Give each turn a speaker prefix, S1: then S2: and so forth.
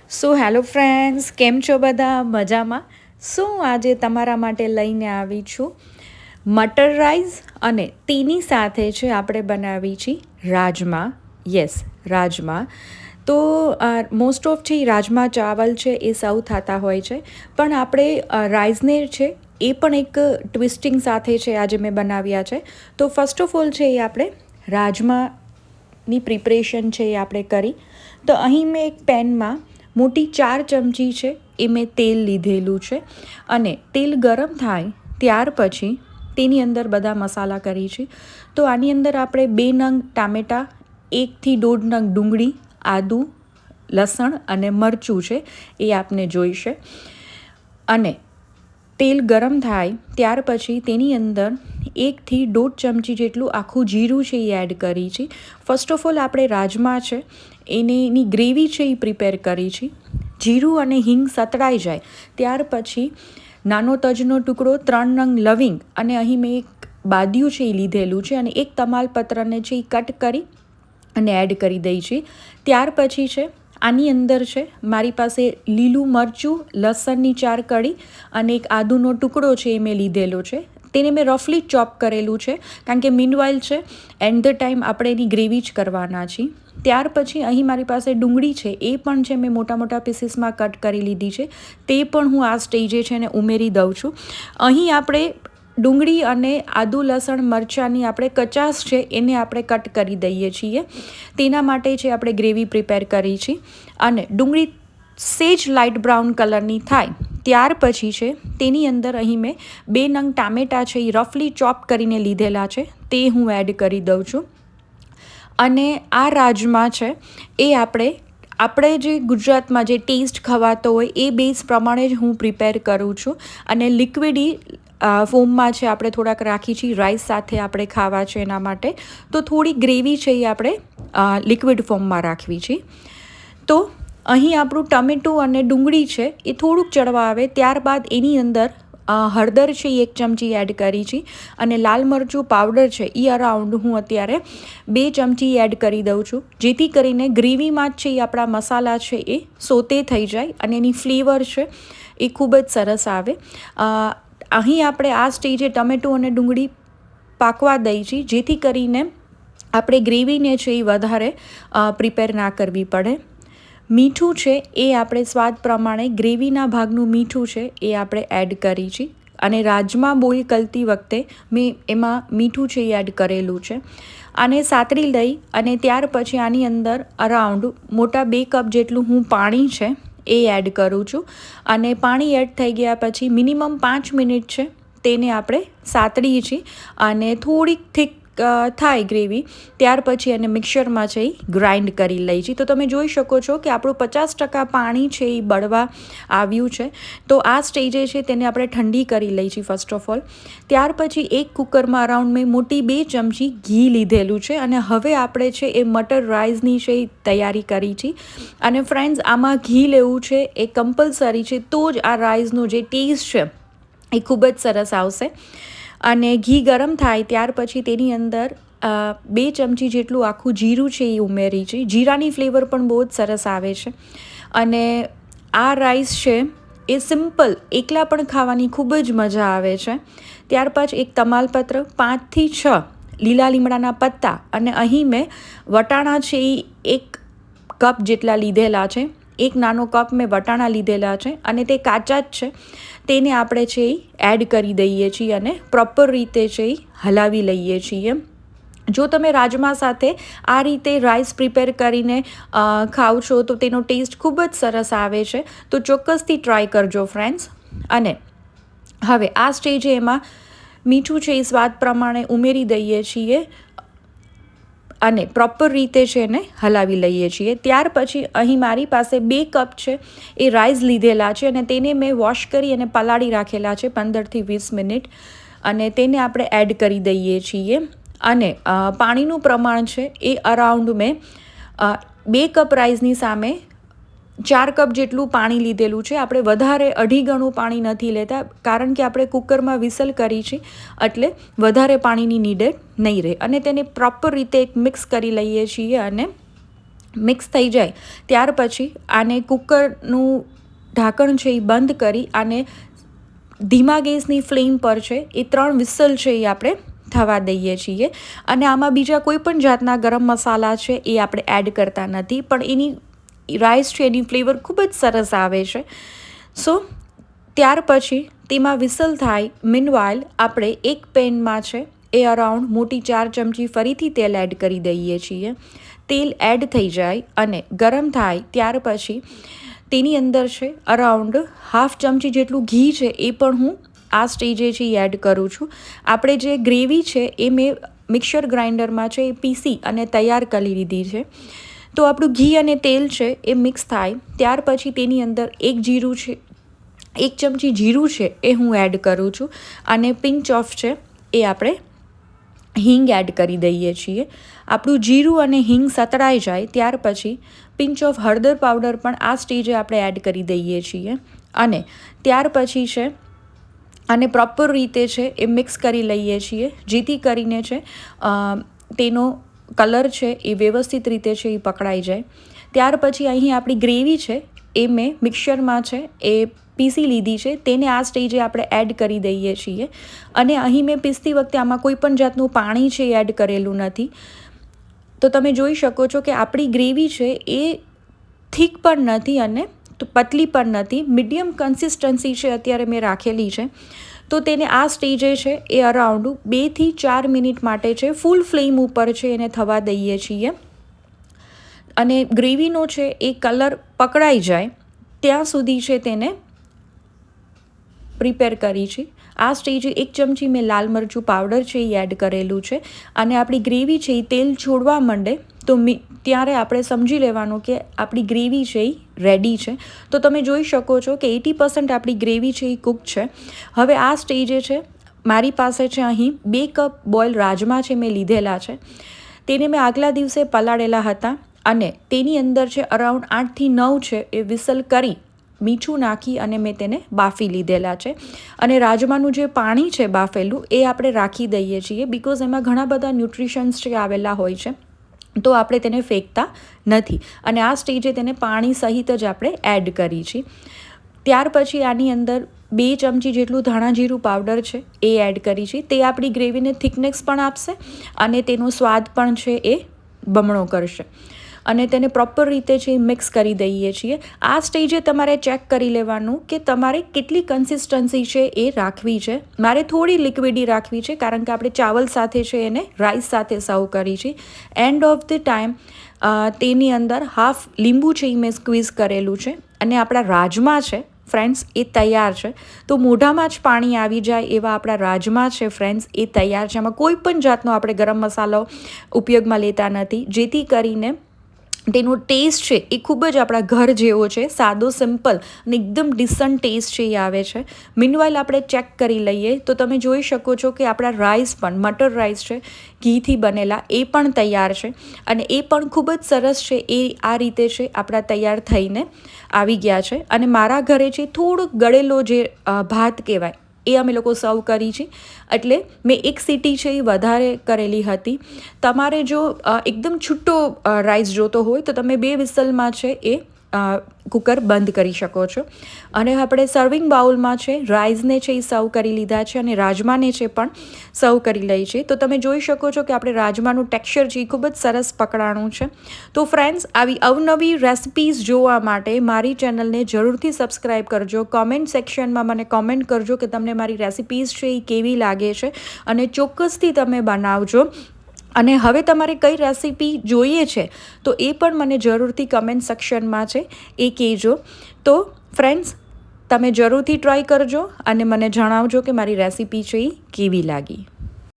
S1: So hello friends, કેમ છો બધા? મજામાં? શું આજે તમારા માટે લઈને આવી છું મટર રાઈસ અને તેની સાથે છે આપણે બનાવી છીએ રાજમા. યસ, રાજમા. તો મોસ્ટ ઓફ છે રાજમા ચાવલ છે એ સૌ થતા હોય છે, પણ આપણે રાઈસને છે એ પણ એક ટ્વિસ્ટિંગ સાથે છે આજે મેં બનાવ્યા છે. તો ફર્સ્ટ ઓફ ઓલ છે એ આપણે રાજમાની પ્રિપરેશન છે એ આપણે કરી. તો અહીં મેં એક પેનમાં મોટી 4 ચમચી છે એ મેં તેલ લીધેલું છે, અને તેલ ગરમ થાય ત્યાર પછી તેની અંદર બધા મસાલા કરી છે. તો આની અંદર આપણે 2 નંગ ટામેટાં, 1 થી 1.5 નંગ ડુંગળી, આદું, લસણ અને મરચું છે એ આપને જોઈશે. અને તેલ ગરમ થાય ત્યાર પછી તેની અંદર 1 થી 1.5 ચમચી જેટલું આખું જીરું છે એ એડ કરી છે. ફર્સ્ટ ઓફ ઓલ આપણે રાજમા છે એની ગ્રેવી છે એ પ્રિપેર કરી છે. જીરું અને હિંગ સતળાઈ જાય ત્યાર પછી નાનો તજનો ટુકડો, 3 નંગ લવિંગ, અને અહીં મેં એક બાદિયું છે એ લીધેલું છે, અને એક તમાલપત્રને છે એ કટ કરી અને એડ કરી દઈ છે. ત્યાર પછી છે આની અંદર છે મારી પાસે લીલું મરચું, લસણની 4 કળી અને એક આદુનો ટુકડો છે એ મેં લીધેલો છે. તેને મેં રફલી ચોપ કરેલું છે, કારણ કે મીનવાઇલ છે એન્ડ ધ ટાઈમ આપણે એની ગ્રેવી જ કરવાના છીએ. ત્યાર પછી અહીં મારી પાસે ડુંગળી છે એ પણ છે મેં મોટા મોટા પીસીસમાં કટ કરી લીધી છે, તે પણ હું આ સ્ટેજે છે ને ઉમેરી દઉં છું. અહીં આપણે ડુંગળી અને આદુ, લસણ, મરચાંની આપણે કચાશ છે એને આપણે કટ કરી દઈએ છીએ. તેના માટે છે આપણે ગ્રેવી પ્રિપેર કરી છે. અને ડુંગળી સેજ લાઇટ બ્રાઉન કલરની થાય ત્યાર પછી છે તેની અંદર અહીં મેં 2 નંગ ટામેટાં છે એ રફલી ચોપ કરીને લીધેલા છે, તે હું એડ કરી દઉં છું. અને આ રાજમા છે એ આપણે જે ગુજરાતમાં જે ટેસ્ટ ખવાતો હોય એ બેઝ પ્રમાણે જ હું પ્રિપેર કરું છું. અને લિક્વિડી ફોર્મમાં છે આપણે થોડાક રાખી છીએ, રાઈસ સાથે આપણે ખાવા છે એના માટે. તો થોડી ગ્રેવી છે એ આપણે લિક્વિડ ફોર્મમાં રાખવી છે. તો અહીં આપણું ટમેટું અને ડુંગળી છે એ થોડુંક ચડવા આવે ત્યારબાદ એની અંદર હળદર છે એ 1 ચમચી એડ કરી છે, અને લાલ મરચું પાવડર છે એ અરાઉન્ડ હું અત્યારે 2 ચમચી એડ કરી દઉં છું, જેથી કરીને ગ્રેવીમાં જ છે એ આપણા મસાલા છે એ સોતે થઈ જાય અને એની ફ્લેવર છે એ ખૂબ જ સરસ આવે. અહીં આપણે આ સ્ટેજે ટમેટું અને ડુંગળી પાકવા દઈ છીએ, જેથી કરીને આપણે ગ્રેવીને છે એ વધારે પ્રિપેર ના કરવી પડે. મીઠું છે એ આપણે સ્વાદ પ્રમાણે ગ્રેવીના ભાગનું મીઠું છે એ આપણે એડ કરી છે, અને રાજમા બોઇલ કરતી વખતે મેં એમાં મીઠું છે એ એડ કરેલું છે. આને સાતરી લઈ અને ત્યાર પછી આની અંદર અરાઉન્ડ મોટા 2 કપ જેટલું હું પાણી છે એ એડ કરું છું. અને પાણી એડ થઈ ગયા પછી મિનિમમ 5 મિનિટ છે તેને આપણે સાતરીએ છીએ, અને થોડીક થીક થાય ગ્રેવી ત્યાર પછી એને મિક્સરમાં છે એ ગ્રાઇન્ડ કરી લઈ છીએ. તો તમે જોઈ શકો છો કે આપણું 50% પાણી છે એ બળવા આવ્યું છે. તો આ સ્ટેજે છે તેને આપણે ઠંડી કરી લઈ છીએ ફર્સ્ટ ઓફ ઓલ. ત્યાર પછી એક કુકરમાં અરાઉન્ડ મેં મોટી 2 ચમચી ઘી લીધેલું છે, અને હવે આપણે છે એ મટર રાઈસની છે એ તૈયારી કરી છે. અને ફ્રેન્ડ્સ, આમાં ઘી લેવું છે એ કમ્પલસરી છે, તો જ આ રાઈસનો જે ટેસ્ટ છે એ ખૂબ જ સરસ આવશે. અને ઘી ગરમ થાય ત્યાર પછી તેની અંદર 2 ચમચી જેટલું આખું જીરું છે એ ઉમેરી છે. જીરાની ફ્લેવર પણ બહુ જ સરસ આવે છે. અને આ રાઈસ છે એ સિમ્પલ એકલા પણ ખાવાની ખૂબ જ મજા આવે છે. ત્યાર પછી એક તમાલપત્ર, 5 થી 6 લીલા લીમડાના પત્તા, અને અહીં મેં વટાણા છે એ 1 કપ જેટલા લીધેલા છે. 1 નાનો કપ મેં વટાણા લીધેલા છે, અને તે કાચા જ છે. તેને આપણે છે એ એડ કરી દઈએ છીએ અને પ્રોપર રીતે છે એ હલાવી લઈએ છીએ. જો તમે રાજમા સાથે આ રીતે રાઈસ પ્રિપેર કરીને ખાઓ છો તો તેનો ટેસ્ટ ખૂબ જ સરસ આવે છે. તો ચોક્કસથી ટ્રાય કરજો ફ્રેન્ડ્સ. અને હવે આ સ્ટેજે એમાં મીઠું છે એ સ્વાદ પ્રમાણે ઉમેરી દઈએ છીએ, અને પ્રોપર રીતે છે એને હલાવી લઈએ છીએ. ત્યાર પછી અહીં મારી પાસે 2 કપ છે એ રાઈસ લીધેલા છે, અને તેને મેં વોશ કરી અને પલાળી રાખેલા છે 15 થી 20 મિનિટ, અને તેને આપણે એડ કરી દઈએ છીએ. અને પાણીનું પ્રમાણ છે એ અરાઉન્ડ મેં 2 કપ રાઈસની સામે 4 કપ જેટલું પાણી લીધેલું છે. આપણે વધારે 2.5 ગણું પાણી નથી લેતા, કારણ કે આપણે કુકરમાં વિસલ કરી છે એટલે વધારે પાણીની નીડેડ નહીં રહે. અને તેને પ્રોપર રીતે એક મિક્સ કરી લઈએ છીએ, અને મિક્સ થઈ જાય ત્યાર પછી આને કુકરનું ઢાંકણ છે એ બંધ કરી અને ધીમા ગેસની ફ્લેમ પર છે એ 3 વિસલ છે એ આપણે થવા દઈએ છીએ. અને આમાં બીજા કોઈ પણ જાતના ગરમ મસાલા છે એ આપણે એડ કરતા નથી, પણ એની રાઈસ છે એની ફ્લેવર ખૂબ જ સરસ આવે છે. સો ત્યાર પછી તેમાં વિસલ થાય મીનવાઇલ આપણે એક પેનમાં છે એ અરાઉન્ડ મોટી 4 ચમચી ફરીથી તેલ એડ કરી દઈએ છીએ. તેલ એડ થઈ જાય અને ગરમ થાય ત્યાર પછી તેની અંદર છે અરાઉન્ડ હાફ ચમચી જેટલું ઘી છે એ પણ હું આ સ્ટેજે છે એ એડ કરું છું. આપણે જે ગ્રેવી છે એ મેં મિક્સર ગ્રાઇન્ડરમાં છે એ પીસી અને તૈયાર કરી લીધી છે. તો આપણું ઘી અને તેલ છે એ મિક્સ થાય ત્યાર પછી તેની અંદર એક ચમચી જીરું છે એ હું એડ કરું છું અને પિંચ ઓફ છે એ આપણે હિંગ એડ કરી દઈએ છીએ. આપણું જીરું અને હિંગ સતળાઈ જાય ત્યાર પછી પિંચ ઓફ હળદર પાવડર પણ આ સ્ટેજે આપણે એડ કરી દઈએ છીએ અને ત્યાર પછી છે અને પ્રોપર રીતે છે એ મિક્સ કરી લઈએ છીએ જેથી કરીને છે તેનો કલર છે એ વ્યવસ્થિત રીતે છે એ પકડાઈ જાય. ત્યાર પછી અહીં આપણી ગ્રેવી છે એ મેં મિક્સરમાં છે એ પીસી લીધી છે, તેને આ સ્ટેજે આપણે એડ કરી દઈએ છીએ. અને અહીં મેં પીસતી વખતે આમાં કોઈ પણ જાતનું પાણી છે એડ કરેલું નથી. તો તમે જોઈ શકો છો કે આપણી ગ્રેવી છે એ થીક પણ નથી અને પતલી પણ નથી, મીડિયમ કન્સિસ્ટન્સી છે અત્યારે મેં રાખેલી છે. તો તેને આ સ્ટેજે છે એ અરાઉન્ડ 2 થી 4 મિનિટ માટે છે ફૂલ ફ્લેમ ઉપર છે એને થવા દઈએ છીએ. અને ગ્રેવીનો છે એ કલર પકડાઈ જાય ત્યાં સુધી છે તેને પ્રિપેર કરી છે. આ સ્ટેજે 1 ચમચી મેં લાલ મરચું પાવડર છે એ એડ કરેલું છે અને આપણી ગ્રેવી છે એ તેલ છોડવા માંડે તો ત્યારે આપણે સમજી લેવાનું કે આપણી ગ્રેવી છે એ રેડી છે. તો તમે જોઈ શકો છો કે 80% આપણી ગ્રેવી છે એ કૂક છે. હવે આ સ્ટેજે છે મારી પાસે છે અહીં 2 કપ બોઇલ રાજમા છે મેં લીધેલા છે. તેને મેં આગલા દિવસે પલાળેલા હતા અને તેની અંદર છે અરાઉન્ડ 8 થી 9 છે એ વિસલ કરી મીઠું નાખી અને મેં તેને બાફી લીધેલા છે. અને રાજમાનું જે પાણી છે બાફેલું એ આપણે રાખી દઈએ છીએ બિકોઝ એમાં ઘણા બધા ન્યુટ્રિશન્સ છે આવેલા હોય છે, તો આપણે તેને ફેંકતા નથી અને આ સ્ટેજે તેને પાણી સહિત જ આપણે એડ કરી છે. ત્યાર પછી આની અંદર 2 ચમચી જેટલું ધાણા જીરું પાવડર છે એ એડ કરી છે. તે આપણી ગ્રેવીને થિકનેસ પણ આપશે અને તેનો સ્વાદ પણ છે એ બમણો કરશે. અને તેને પ્રોપર રીતે છે મિક્સ કરી દઈએ છીએ. આ સ્ટેજે તમારે ચેક કરી લેવાનું કે તમારે કેટલી કન્સિસ્ટન્સી છે એ રાખવી છે. મારે થોડી લિક્વિડી રાખવી છે કારણ કે આપણે ચાવલ સાથે છે એને રાઈસ સાથે સર્વ કરી છે. એન્ડ ઓફ ધ ટાઈમ તેની અંદર હાફ લીંબુ છે એ મેં સ્ક્વીઝ કરેલું છે અને આપણા રાજમા છે ફ્રેન્ડ્સ એ તૈયાર છે. તો મોઢામાં જ પાણી આવી જાય એવા આપણા રાજમા છે ફ્રેન્ડ્સ એ તૈયાર છે. આમાં કોઈ પણ જાતનો આપણે ગરમ મસાલો ઉપયોગમાં લેતા નથી જેથી કરીને તેનો ટેસ્ટ છે એ ખૂબ જ આપણા ઘર જેવો છે, સાદો સિમ્પલ અને એકદમ ડિસન્ટ ટેસ્ટ છે એ આવે છે. મીનવાઇલ આપણે ચેક કરી લઈએ તો તમે જોઈ શકો છો કે આપણા રાઈસ પણ મટર રાઈસ છે ઘીથી બનેલા એ પણ તૈયાર છે અને એ પણ ખૂબ જ સરસ છે એ આ રીતે છે આપણા તૈયાર થઈને આવી ગયા છે. અને મારા ઘરે છે થોડોક ગળેલો જે ભાત કહેવાય એ અમે લોકો સર્વ કરી છે એટલે મેં 1 સીટી છે એ વધારે કરેલી હતી. તમારે જો એકદમ છૂટો રાઈસ જોતો હોય તો તમે 2 વિસલમાં છે એ કુકર બંધ કરી શકો છો. અને આપણે સર્વિંગ બાઉલમાં છે રાઈસને છે એ સર્વ કરી લીધા છે અને રાજમાને છે પણ સર્વ કરી લઈ છે. તો તમે જોઈ શકો છો કે આપણે રાજમાનું ટેક્સચર છે એ ખૂબ જ સરસ પકડાણું છે. તો ફ્રેન્ડ્સ આવી અવનવી રેસિપીઝ જોવા માટે મારી ચેનલને જરૂરથી સબસ્ક્રાઈબ કરજો. કોમેન્ટ સેક્શનમાં મને કોમેન્ટ કરજો કે તમને મારી રેસિપીઝ છે એ કેવી લાગે છે અને ચોક્કસથી તમે બનાવજો. અને હવે તમારે કઈ રેસિપી જોઈએ છે તો એ પણ મને જરૂરથી કમેન્ટ સેક્શનમાં છે એ કહેજો. તો ફ્રેન્ડ્સ તમે જરૂરથી ટ્રાય કરજો અને મને જણાવજો કે મારી રેસિપી છે એ કેવી લાગી.